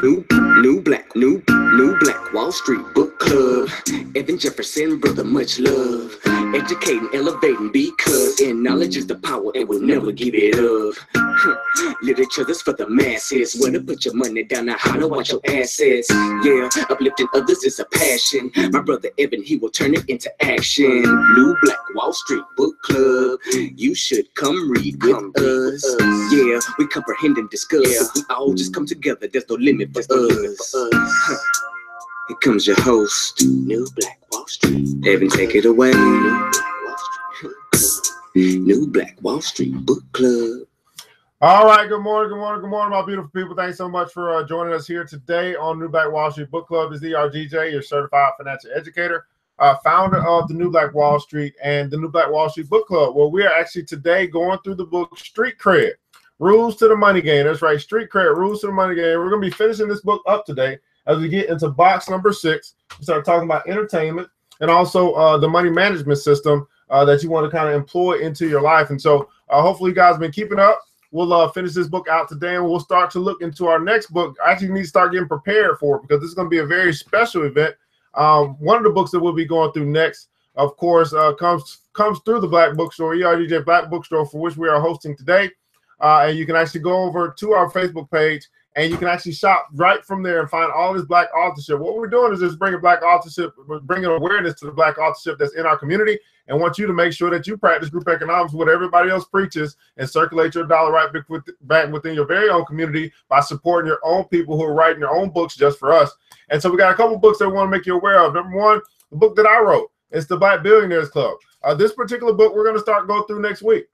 New Black Wall Street Book Club. Evan Jefferson, brother, much love. Educating, elevating, because in knowledge is the power and we'll never give it up. Literature that's for the masses. Where to put your money down and how to watch your assets. Yeah, uplifting others is a passion. My brother Evan, he will turn it into action. New Black Wall Street Book Club. You should come read with us. Yeah, we comprehend and discuss. If we all just come together, there's no limit for us. Here comes your host, New Black Wall Street. Evan, take it away. New Black Wall Street Book Club. All right, good morning, my beautiful people. Thanks so much for joining us here today on New Black Wall Street Book Club. This is ERGJ, your certified financial educator, founder of the New Black Wall Street and the New Black Wall Street Book Club. Well, we are actually today going through the book Street Cred, Rules to the Money Game. That's right, Street Cred, Rules to the Money Game. We're going to be finishing this book up today as we get into box number 6. We start talking about entertainment and also the money management system that you want to kind of employ into your life. And so hopefully you guys have been keeping up. We'll finish this book out today, and we'll start to look into our next book. I actually need to start getting prepared for it because this is going to be a very special event. One of the books that we'll be going through next, of course, comes through the Black Bookstore, ERGJ Black Bookstore, for which we are hosting today. And you can actually go over to our Facebook page, and you can actually shop right from there and find all this Black authorship. What we're doing is just bringing Black authorship, bringing awareness to the Black authorship that's in our community, and want you to make sure that you practice group economics, what everybody else preaches, and circulate your dollar right back within your very own community by supporting your own people who are writing their own books just for us. And so we got a couple books that we want to make you aware of. Number one, the book that I wrote. It's the Black Billionaires Club. This particular book we're going to start going through next week.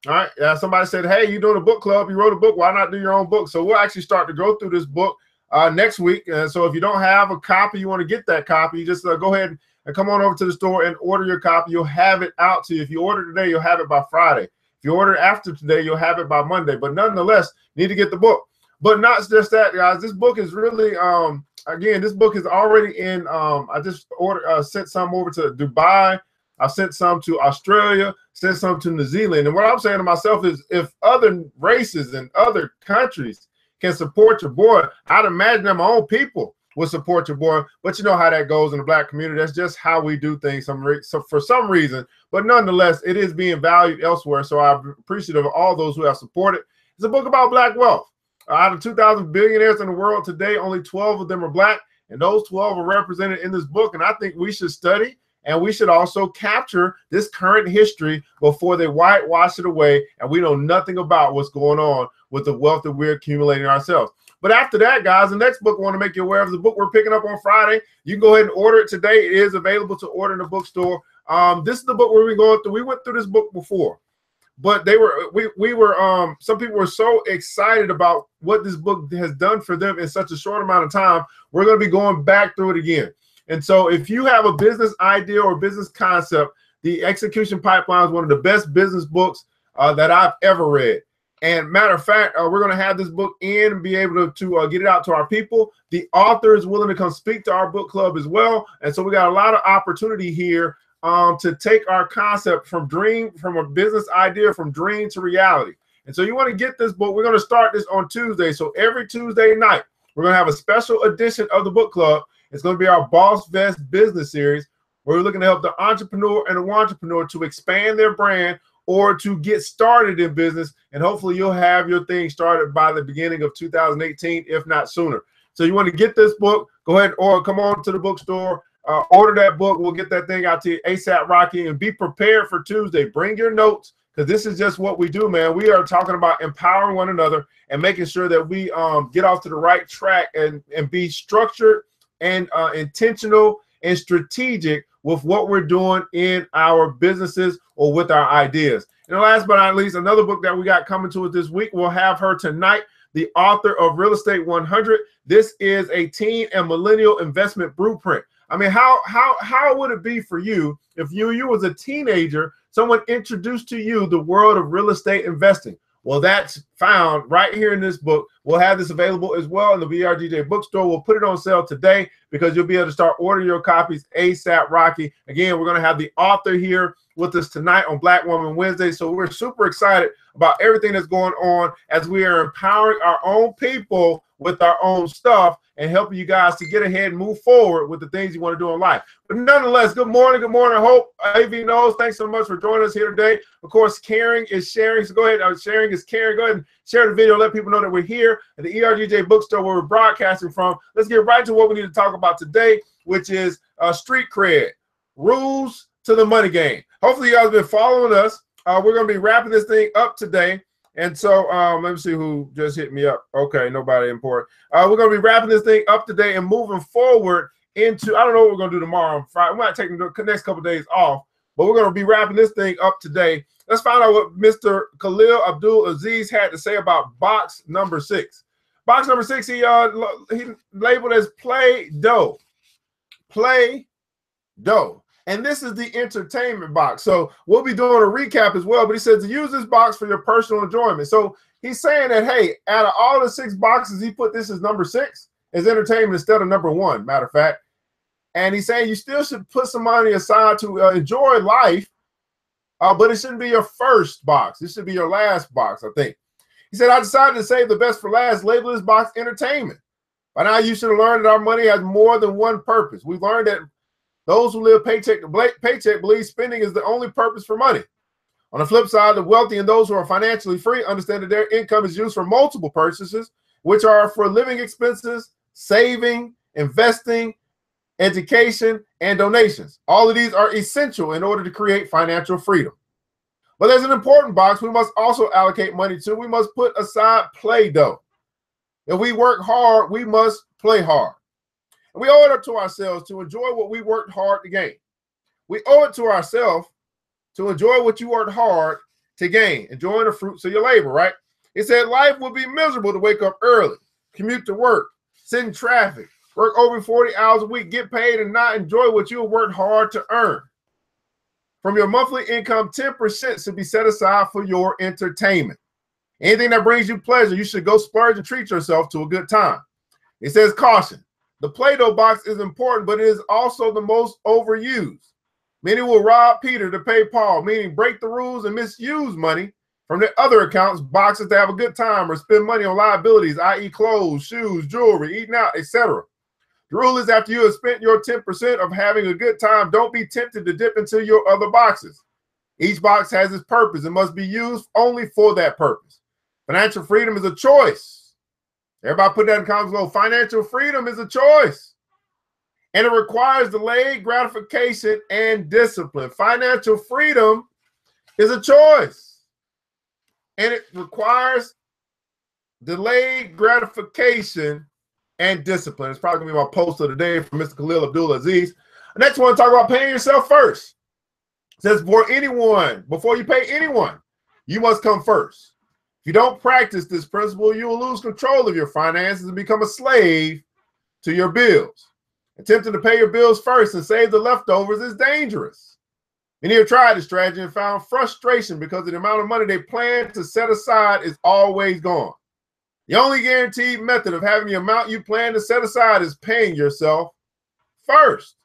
All right. Somebody said, hey, you're doing a book club. You wrote a book. Why not do your own book? So we'll actually start to go through this book next week. And so if you don't have a copy, you want to get that copy, just go ahead and come on over to the store and order your copy. You'll have it out to you. If you order today, you'll have it by Friday. If you order after today, you'll have it by Monday. But nonetheless, you need to get the book. But not just that, guys. This book is really, again, this book is already in, I just sent some over to Dubai. I sent some to Australia, sent some to New Zealand. And what I'm saying to myself is if other races and other countries can support your boy, I'd imagine that my own people will support your boy. But you know how that goes in the Black community. That's just how we do things so for some reason. But nonetheless, it is being valued elsewhere. So I'm appreciative of all those who have supported. It's a book about Black wealth. Out of 2,000 billionaires in the world today, only 12 of them are Black. And those 12 are represented in this book. And I think we should study. And we should also capture this current history before they whitewash it away and we know nothing about what's going on with the wealth that we're accumulating ourselves. But after that, guys, the next book I want to make you aware of is the book we're picking up on Friday. You can go ahead and order it today. It is available to order in the bookstore. This is the book we're going through. We went through this book before, but some people were so excited about what this book has done for them in such a short amount of time. We're going to be going back through it again. And so if you have a business idea or business concept, The Execution Pipeline is one of the best business books that I've ever read. And matter of fact, we're going to have this book in and be able to get it out to our people. The author is willing to come speak to our book club as well. And so we got a lot of opportunity here to take our concept from a business idea, from dream to reality. And so you want to get this book. We're going to start this on Tuesday. So every Tuesday night, we're going to have a special edition of the book club. It's going to be our Boss Vest business series where we're looking to help the entrepreneur and the entrepreneur to expand their brand or to get started in business. And hopefully you'll have your thing started by the beginning of 2018, if not sooner. So you want to get this book, go ahead or come on to the bookstore, order that book. We'll get that thing out to you ASAP, Rocky, and be prepared for Tuesday. Bring your notes because this is just what we do, man. We are talking about empowering one another and making sure that we get off to the right track and be structured and intentional and strategic with what we're doing in our businesses or with our ideas. And last but not least, another book that we got coming to us this week, we'll have her tonight, the author of Real Estate 100. This is a teen and millennial investment blueprint. I mean, how would it be for you if you was a teenager, someone introduced to you the world of real estate investing? Well, that's found right here in this book. We'll have this available as well in the ERGJ bookstore. We'll put it on sale today because you'll be able to start ordering your copies ASAP Rocky. Again, we're going to have the author here with us tonight on Black Woman Wednesday. So we're super excited about everything that's going on as we are empowering our own people with our own stuff and helping you guys to get ahead and move forward with the things you want to do in life. But nonetheless, good morning. Good morning. I hope AV knows. Thanks so much for joining us here today. Of course, caring is sharing. So go ahead. Sharing is caring. Go ahead and share the video. Let people know that we're here at the ERGJ bookstore where we're broadcasting from. Let's get right to what we need to talk about today, which is street cred, rules to the money game. Hopefully you guys have been following us. We're going to be wrapping this thing up today. And so let me see who just hit me up. Okay, nobody important. We're going to be wrapping this thing up today and moving forward into, I don't know what we're going to do tomorrow on Friday. We might take the next couple of days off, but we're going to be wrapping this thing up today. Let's find out what Mr. Khalil Abdul-Aziz had to say about box number 6. Box number 6, he labeled as Play-Doh. Play-Doh. And this is the entertainment box. So we'll be doing a recap as well. But he says to use this box for your personal enjoyment. So he's saying that, hey, out of all the 6 boxes, he put this as number 6 as entertainment instead of number 1, matter of fact. And he's saying you still should put some money aside to enjoy life, but it shouldn't be your first box. This should be your last box, I think. He said, I decided to save the best for last, label this box entertainment. By now, you should have learned that our money has more than one purpose. We've learned that those who live paycheck to paycheck believe spending is the only purpose for money. On the flip side, the wealthy and those who are financially free understand that their income is used for multiple purposes, which are for living expenses, saving, investing, education, and donations. All of these are essential in order to create financial freedom. But there's an important box we must also allocate money to. We must put aside play-doh. If we work hard, we must play hard. And we owe it to ourselves to enjoy what we worked hard to gain. We owe it to ourselves to enjoy what you worked hard to gain, enjoying the fruits of your labor, right? It said life would be miserable to wake up early, commute to work, sit in traffic, work over 40 hours a week, get paid, and not enjoy what you worked hard to earn. From your monthly income, 10% should be set aside for your entertainment. Anything that brings you pleasure, you should go splurge and treat yourself to a good time. It says caution. The Play-Doh box is important, but it is also the most overused. Many will rob Peter to pay Paul, meaning break the rules and misuse money from their other accounts, boxes to have a good time or spend money on liabilities, i.e. clothes, shoes, jewelry, eating out, etc. The rule is after you have spent your 10% of having a good time, don't be tempted to dip into your other boxes. Each box has its purpose and must be used only for that purpose. Financial freedom is a choice. Everybody put that in comments below. Financial freedom is a choice. And it requires delayed gratification and discipline. Financial freedom is a choice. And it requires delayed gratification and discipline. It's probably going to be my post of the day from Mr. Khalil Abdul-Aziz. Next one, talk about paying yourself first. It says before you pay anyone, you must come first. If you don't practice this principle, you will lose control of your finances and become a slave to your bills. Attempting to pay your bills first and save the leftovers is dangerous. Many have tried this strategy and found frustration because the amount of money they plan to set aside is always gone. The only guaranteed method of having the amount you plan to set aside is paying yourself first.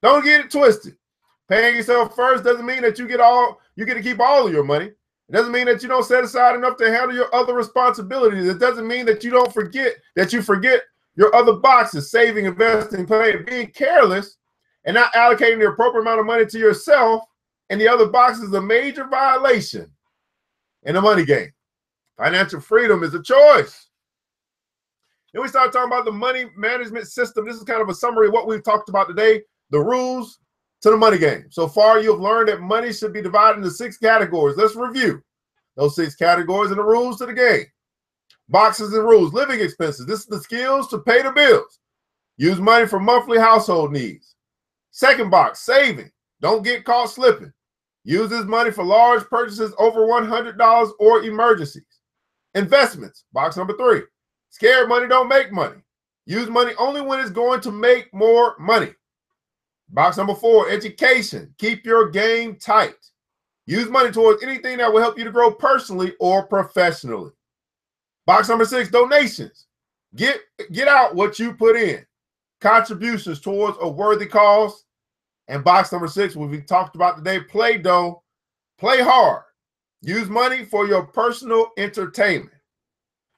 Don't get it twisted. Paying yourself first doesn't mean that you get to keep all of your money. It doesn't mean that you don't set aside enough to handle your other responsibilities. It doesn't mean that you forget your other boxes, saving, investing, paying, being careless, and not allocating the appropriate amount of money to yourself and the other boxes is a major violation in the money game. Financial freedom is a choice. Then we start talking about the money management system. This is kind of a summary of what we've talked about today, the rules to the money game. So far, you've learned that money should be divided into 6 categories. Let's review those 6 categories and the rules to the game. Boxes and rules. Living expenses. This is the skills to pay the bills. Use money for monthly household needs. Second box, saving. Don't get caught slipping. Use this money for large purchases over $100 or emergencies. Investments. Box number 3. Scared money don't make money. Use money only when it's going to make more money. Box number 4, education. Keep your game tight. Use money towards anything that will help you to grow personally or professionally. Box number 6, donations. Get out what you put in. Contributions towards a worthy cause. And box number 6, what we talked about today, play dough, play hard. Use money for your personal entertainment.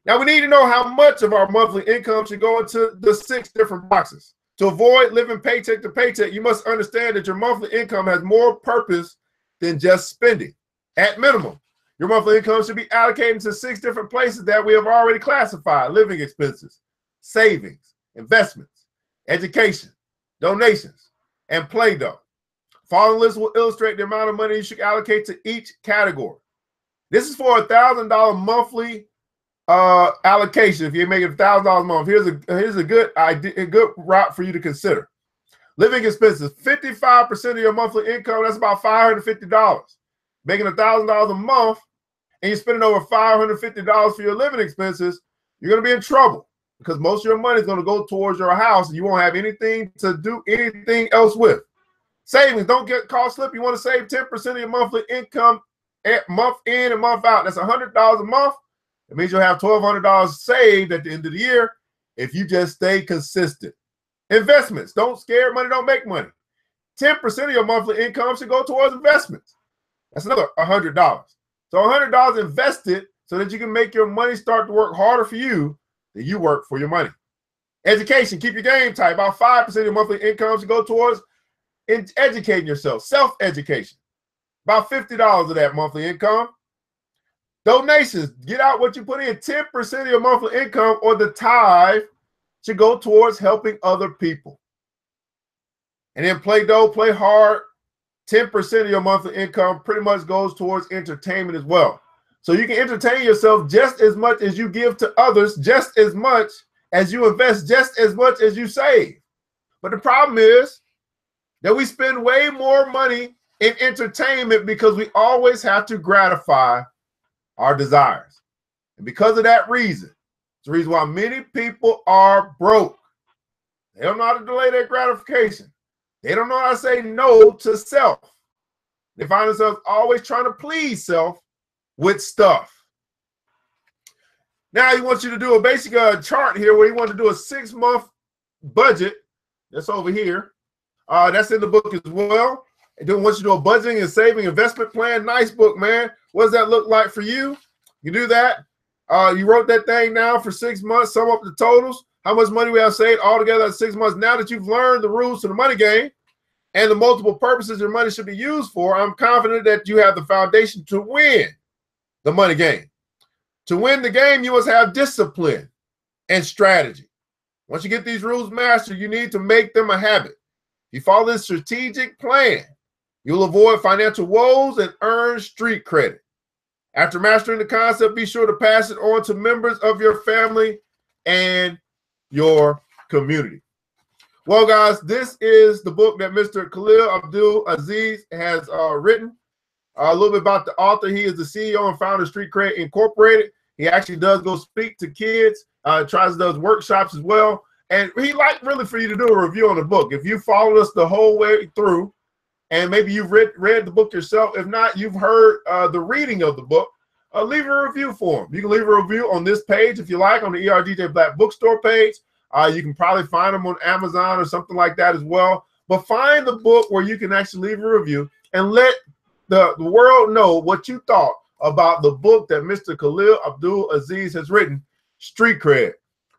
Now, we need to know how much of our monthly income should go into the 6 different boxes. To avoid living paycheck to paycheck, you must understand that your monthly income has more purpose than just spending. At minimum, your monthly income should be allocated to 6 different places that we have already classified: living expenses, savings, investments, education, donations, and play dough. Following list will illustrate the amount of money you should allocate to each category. This is for a $1,000 monthly allocation. If you're making $1,000 a month, here's a good idea, a good route for you to consider. Living expenses, 55% of your monthly income. That's about $550. Making $1,000 a month, and you're spending over $550 for your living expenses, you're going to be in trouble because most of your money is going to go towards your house, and you won't have anything to do anything else with. Savings, don't get caught slip. You want to save 10% of your monthly income at month in and month out. That's $100 a month. It means you'll have $1,200 saved at the end of the year if you just stay consistent. Investments, don't scare money, don't make money. 10% of your monthly income should go towards investments. That's another $100. So $100 invested so that you can make your money start to work harder for you than you work for your money. Education, keep your game tight. About 5% of your monthly income should go towards educating yourself, self-education. About $50 of that monthly income. Donations, get out what you put in. 10% of your monthly income or the tithe should go towards helping other people. And then play dough, play hard. 10% of your monthly income pretty much goes towards entertainment as well. So you can entertain yourself just as much as you give to others, just as much as you invest, just as much as you save. But the problem is that we spend way more money in entertainment because we always have to gratify our desires. And because of that reason, it's the reason why many people are broke. They don't know how to delay their gratification. They don't know how to say no to self. They find themselves always trying to please self with stuff. Now he wants you to do a basic chart here where he wants to do a 6-month budget. That's over here. That's in the book as well. And then wants you to do a budgeting and saving investment plan. Nice book, man. What does that look like for you? You do that. You wrote that thing down for 6 months, sum up the totals, how much money we have saved all together in 6 months. Now that you've learned the rules to the money game and the multiple purposes your money should be used for, I'm confident that you have the foundation to win the money game. To win the game, you must have discipline and strategy. Once you get these rules mastered, you need to make them a habit. If you follow this strategic plan, you'll avoid financial woes and earn street credit. After mastering the concept, be sure to pass it on to members of your family and your community. Well, guys, this is the book that Mr. Khalil Abdul-Aziz has written. A little bit about the author. He is the CEO and founder of Street Cred Incorporated. He actually does go speak to kids, does workshops as well. And he'd like really for you to do a review on the book. If you followed us the whole way through, and maybe you've read the book yourself, if not, you've heard the reading of the book, leave a review for him. You can leave a review on this page if you like, on the ERGJ Black Bookstore page. You can probably find them on Amazon or something like that as well. But find the book where you can actually leave a review and let the world know what you thought about the book that Mr. Khalil Abdul-Aziz has written, Street Cred,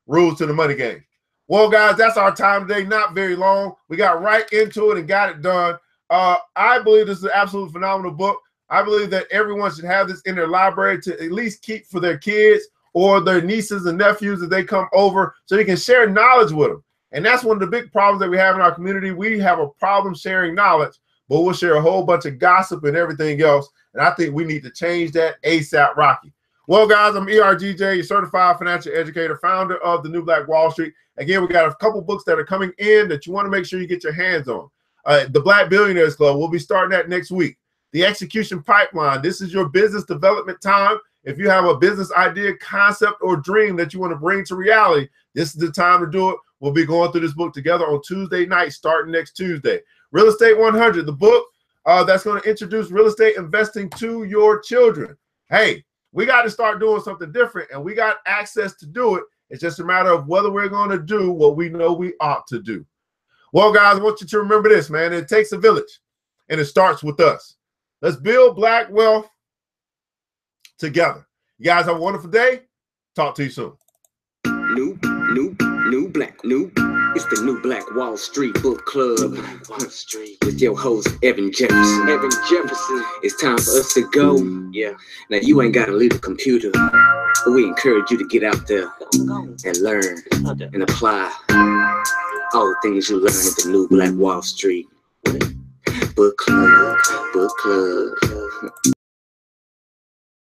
Rules to the Money Game. Well, guys, that's our time today. Not very long. We got right into it and got it done. I believe this is an absolute phenomenal book. I believe that everyone should have this in their library to at least keep for their kids or their nieces and nephews as they come over so they can share knowledge with them. And that's one of the big problems that we have in our community. We have a problem sharing knowledge, but we'll share a whole bunch of gossip and everything else. And I think we need to change that ASAP Rocky. Well, guys, I'm ERGJ, your certified financial educator, founder of the New Black Wall Street. Again, we got a couple books that are coming in that you want to make sure you get your hands on. The Black Billionaires Club, we'll be starting that next week. The Execution Pipeline, this is your business development time. If you have a business idea, concept, or dream that you want to bring to reality, this is the time to do it. We'll be going through this book together on Tuesday night, starting next Tuesday. Real Estate 100, the book that's going to introduce real estate investing to your children. Hey, We got to start doing something different, and we got access to do it. It's just a matter of whether we're going to do what we know we ought to do. Well, guys, I want you to remember this, man. It takes a village, and it starts with us. Let's build Black wealth together. You guys have a wonderful day. Talk to you soon. It's the New Black Wall Street Book Club. With your host, Evan Jefferson. It's time for us to go. Yeah. Now, you ain't got to leave the computer. But we encourage you to get out there and learn and apply all the things you learn at the New Black Wall Street Book Club.